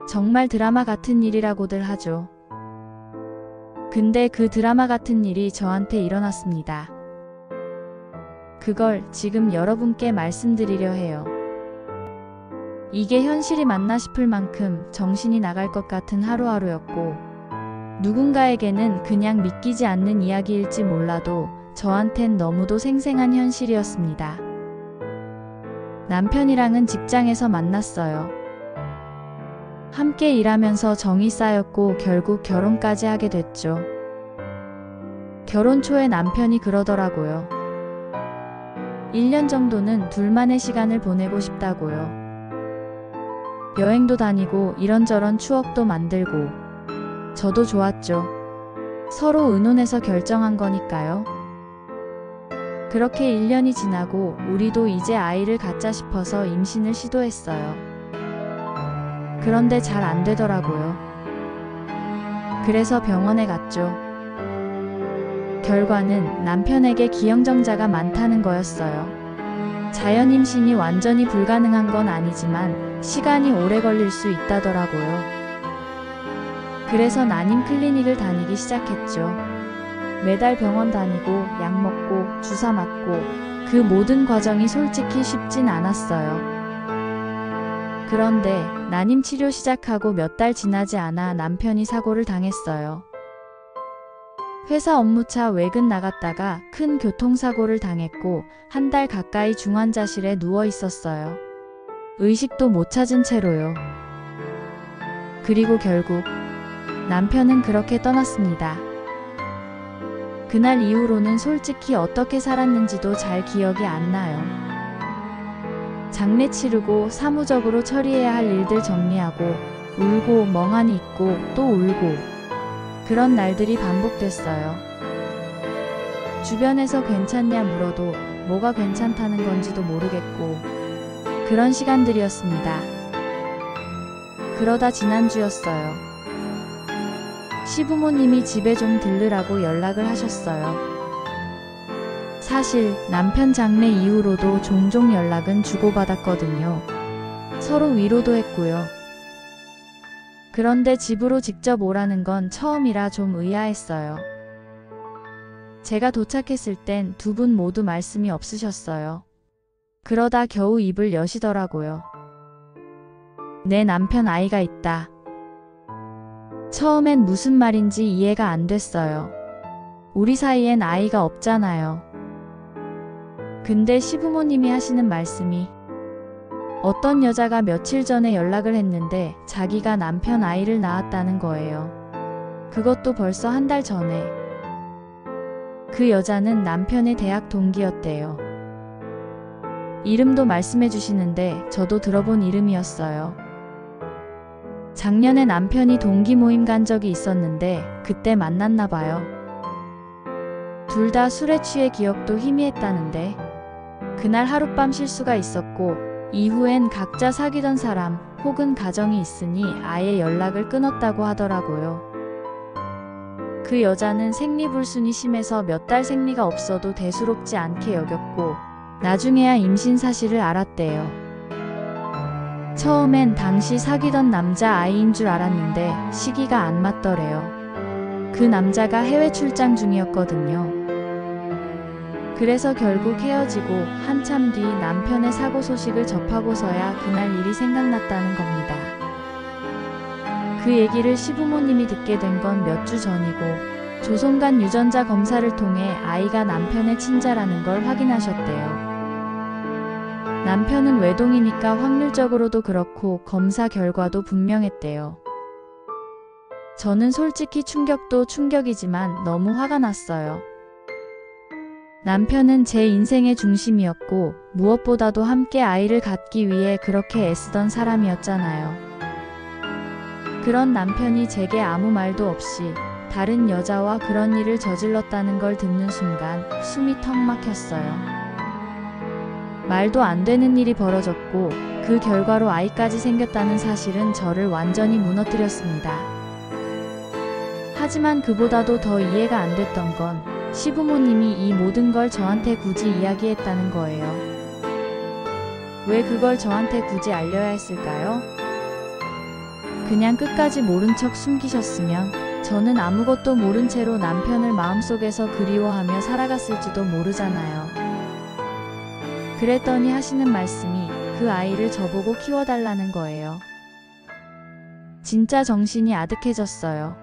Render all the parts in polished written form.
정말 드라마 같은 일이라고들 하죠. 근데 그 드라마 같은 일이 저한테 일어났습니다. 그걸 지금 여러분께 말씀드리려 해요. 이게 현실이 맞나 싶을 만큼 정신이 나갈 것 같은 하루하루였고, 누군가에게는 그냥 믿기지 않는 이야기일지 몰라도 저한텐 너무도 생생한 현실이었습니다. 남편이랑은 직장에서 만났어요. 함께 일하면서 정이 쌓였고 결국 결혼까지 하게 됐죠. 결혼 초에 남편이 그러더라고요. 1년 정도는 둘만의 시간을 보내고 싶다고요. 여행도 다니고 이런저런 추억도 만들고. 저도 좋았죠. 서로 의논해서 결정한 거니까요. 그렇게 1년이 지나고 우리도 이제 아이를 갖자 싶어서 임신을 시도했어요. 그런데 잘 안 되더라고요. 그래서 병원에 갔죠. 결과는 남편에게 기형정자가 많다는 거였어요. 자연 임신이 완전히 불가능한 건 아니지만 시간이 오래 걸릴 수 있다더라고요. 그래서 난임 클리닉을 다니기 시작했죠. 매달 병원 다니고 약 먹고 주사 맞고 그 모든 과정이 솔직히 쉽진 않았어요. 그런데 난임 치료 시작하고 몇 달 지나지 않아 남편이 사고를 당했어요. 회사 업무차 외근 나갔다가 큰 교통사고를 당했고 한 달 가까이 중환자실에 누워 있었어요. 의식도 못 찾은 채로요. 그리고 결국 남편은 그렇게 떠났습니다. 그날 이후로는 솔직히 어떻게 살았는지도 잘 기억이 안 나요. 장례 치르고 사무적으로 처리해야 할 일들 정리하고 울고 멍하니 있고 또 울고 그런 날들이 반복됐어요. 주변에서 괜찮냐 물어도 뭐가 괜찮다는 건지도 모르겠고 그런 시간들이었습니다. 그러다 지난주였어요. 시부모님이 집에 좀 들르라고 연락을 하셨어요. 사실 남편 장례 이후로도 종종 연락은 주고받았거든요. 서로 위로도 했고요. 그런데 집으로 직접 오라는 건 처음이라 좀 의아했어요. 제가 도착했을 땐 두 분 모두 말씀이 없으셨어요. 그러다 겨우 입을 여시더라고요. 내 남편 아이가 있다. 처음엔 무슨 말인지 이해가 안 됐어요. 우리 사이엔 아이가 없잖아요. 근데 시부모님이 하시는 말씀이 어떤 여자가 며칠 전에 연락을 했는데 자기가 남편 아이를 낳았다는 거예요. 그것도 벌써 한 달 전에. 그 여자는 남편의 대학 동기였대요. 이름도 말씀해 주시는데 저도 들어본 이름이었어요. 작년에 남편이 동기 모임 간 적이 있었는데 그때 만났나 봐요. 둘 다 술에 취해 기억도 희미했다는데 그날 하룻밤 실수가 있었고 이후엔 각자 사귀던 사람 혹은 가정이 있으니 아예 연락을 끊었다고 하더라고요. 그 여자는 생리불순이 심해서 몇 달 생리가 없어도 대수롭지 않게 여겼고 나중에야 임신 사실을 알았대요. 처음엔 당시 사귀던 남자 아이인 줄 알았는데 시기가 안 맞더래요. 그 남자가 해외 출장 중이었거든요. 그래서 결국 헤어지고 한참 뒤 남편의 사고 소식을 접하고서야 그날 일이 생각났다는 겁니다. 그 얘기를 시부모님이 듣게 된 건 몇 주 전이고 조손간 유전자 검사를 통해 아이가 남편의 친자라는 걸 확인하셨대요. 남편은 외동이니까 확률적으로도 그렇고 검사 결과도 분명했대요. 저는 솔직히 충격도 충격이지만 너무 화가 났어요. 남편은 제 인생의 중심이었고 무엇보다도 함께 아이를 갖기 위해 그렇게 애쓰던 사람이었잖아요. 그런 남편이 제게 아무 말도 없이 다른 여자와 그런 일을 저질렀다는 걸 듣는 순간 숨이 턱 막혔어요. 말도 안 되는 일이 벌어졌고 그 결과로 아이까지 생겼다는 사실은 저를 완전히 무너뜨렸습니다. 하지만 그보다도 더 이해가 안 됐던 건 시부모님이 이 모든 걸 저한테 굳이 이야기했다는 거예요. 왜 그걸 저한테 굳이 알려야 했을까요? 그냥 끝까지 모른 척 숨기셨으면 저는 아무것도 모른 채로 남편을 마음속에서 그리워하며 살아갔을지도 모르잖아요. 그랬더니 하시는 말씀이 그 아이를 저보고 키워달라는 거예요. 진짜 정신이 아득해졌어요.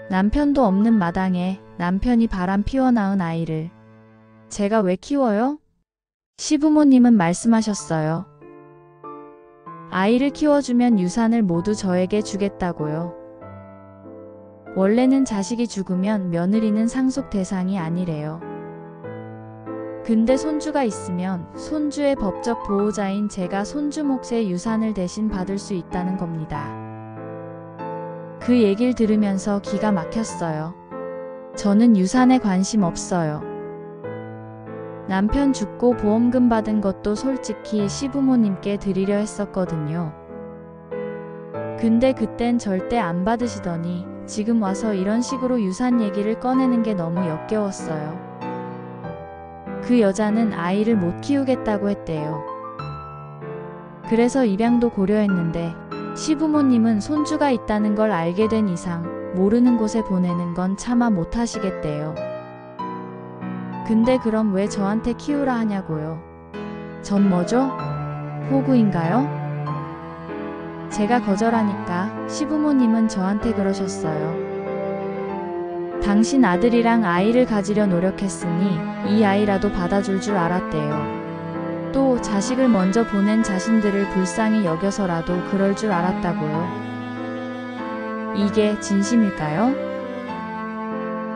남편도 없는 마당에 남편이 바람 피워 낳은 아이를 제가 왜 키워요? 시부모님은 말씀하셨어요. 아이를 키워주면 유산을 모두 저에게 주겠다고요. 원래는 자식이 죽으면 며느리는 상속 대상이 아니래요. 근데 손주가 있으면 손주의 법적 보호자인 제가 손주 몫의 유산을 대신 받을 수 있다는 겁니다. 그 얘기를 들으면서 기가 막혔어요. 저는 유산에 관심 없어요. 남편 죽고 보험금 받은 것도 솔직히 시부모님께 드리려 했었거든요. 근데 그땐 절대 안 받으시더니 지금 와서 이런 식으로 유산 얘기를 꺼내는 게 너무 역겨웠어요. 그 여자는 아이를 못 키우겠다고 했대요. 그래서 입양도 고려했는데 시부모님은 손주가 있다는 걸 알게 된 이상 모르는 곳에 보내는 건 차마 못 하시겠대요. 근데 그럼 왜 저한테 키우라 하냐고요. 전 뭐죠? 호구인가요? 제가 거절하니까 시부모님은 저한테 그러셨어요. 당신 아들이랑 아이를 가지려 노력했으니 이 아이라도 받아줄 줄 알았대요. 또 자식을 먼저 보낸 자신들을 불쌍히 여겨서라도 그럴 줄 알았다고요. 이게 진심일까요?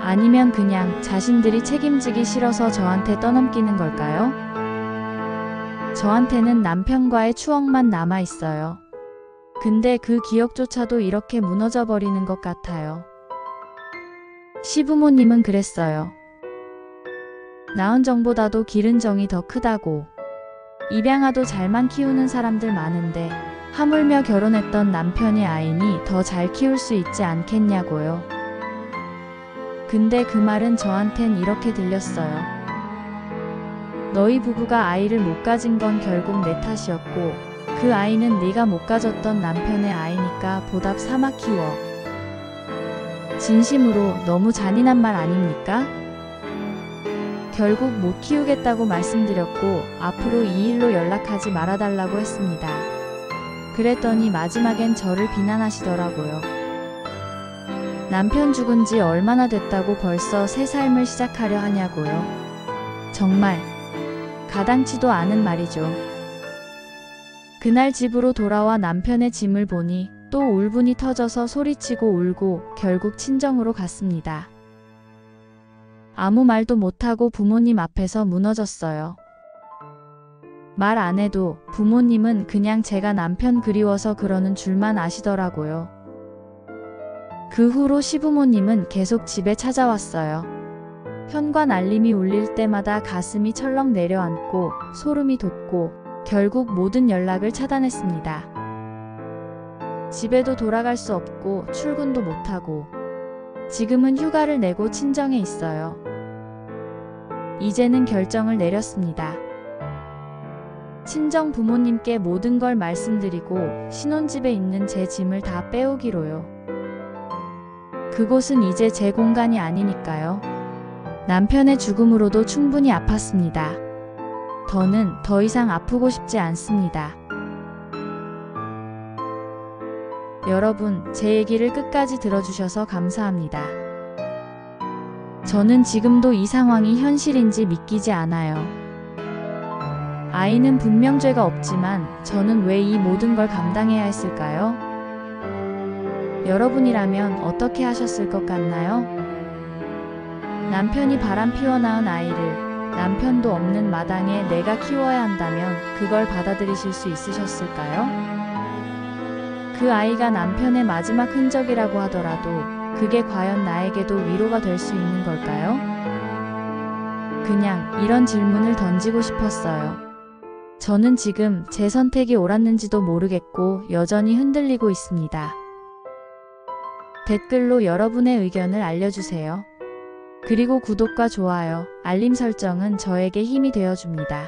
아니면 그냥 자신들이 책임지기 싫어서 저한테 떠넘기는 걸까요? 저한테는 남편과의 추억만 남아있어요. 근데 그 기억조차도 이렇게 무너져 버리는 것 같아요. 시부모님은 그랬어요. 낳은 정보다도 기른 정이 더 크다고. 입양아도 잘만 키우는 사람들 많은데 하물며 결혼했던 남편의 아이니 더 잘 키울 수 있지 않겠냐고요. 근데 그 말은 저한텐 이렇게 들렸어요. 너희 부부가 아이를 못 가진 건 결국 내 탓이었고 그 아이는 네가 못 가졌던 남편의 아이니까 보답 삼아 키워. 진심으로 너무 잔인한 말 아닙니까? 결국 못 키우겠다고 말씀드렸고 앞으로 이 일로 연락하지 말아달라고 했습니다. 그랬더니 마지막엔 저를 비난하시더라고요. 남편 죽은 지 얼마나 됐다고 벌써 새 삶을 시작하려 하냐고요. 정말 가당치도 않은 말이죠. 그날 집으로 돌아와 남편의 짐을 보니 또 울분이 터져서 소리치고 울고 결국 친정으로 갔습니다. 아무 말도 못하고 부모님 앞에서 무너졌어요. 말 안 해도 부모님은 그냥 제가 남편 그리워서 그러는 줄만 아시더라고요. 그 후로 시부모님은 계속 집에 찾아왔어요. 현관 알림이 울릴 때마다 가슴이 철렁 내려앉고 소름이 돋고 결국 모든 연락을 차단했습니다. 집에도 돌아갈 수 없고 출근도 못하고 지금은 휴가를 내고 친정에 있어요. 이제는 결정을 내렸습니다. 친정 부모님께 모든 걸 말씀드리고 신혼집에 있는 제 짐을 다 빼오기로요. 그곳은 이제 제 공간이 아니니까요. 남편의 죽음으로도 충분히 아팠습니다. 더는 더 이상 아프고 싶지 않습니다. 여러분, 제 얘기를 끝까지 들어주셔서 감사합니다. 저는 지금도 이 상황이 현실인지 믿기지 않아요. 아이는 분명 죄가 없지만 저는 왜 이 모든 걸 감당해야 했을까요? 여러분이라면 어떻게 하셨을 것 같나요? 남편이 바람 피워 낳은 아이를 남편도 없는 마당에 내가 키워야 한다면 그걸 받아들이실 수 있으셨을까요? 그 아이가 남편의 마지막 흔적이라고 하더라도 그게 과연 나에게도 위로가 될 수 있는 걸까요? 그냥 이런 질문을 던지고 싶었어요. 저는 지금 제 선택이 옳았는지도 모르겠고 여전히 흔들리고 있습니다. 댓글로 여러분의 의견을 알려주세요. 그리고 구독과 좋아요, 알림 설정은 저에게 힘이 되어줍니다.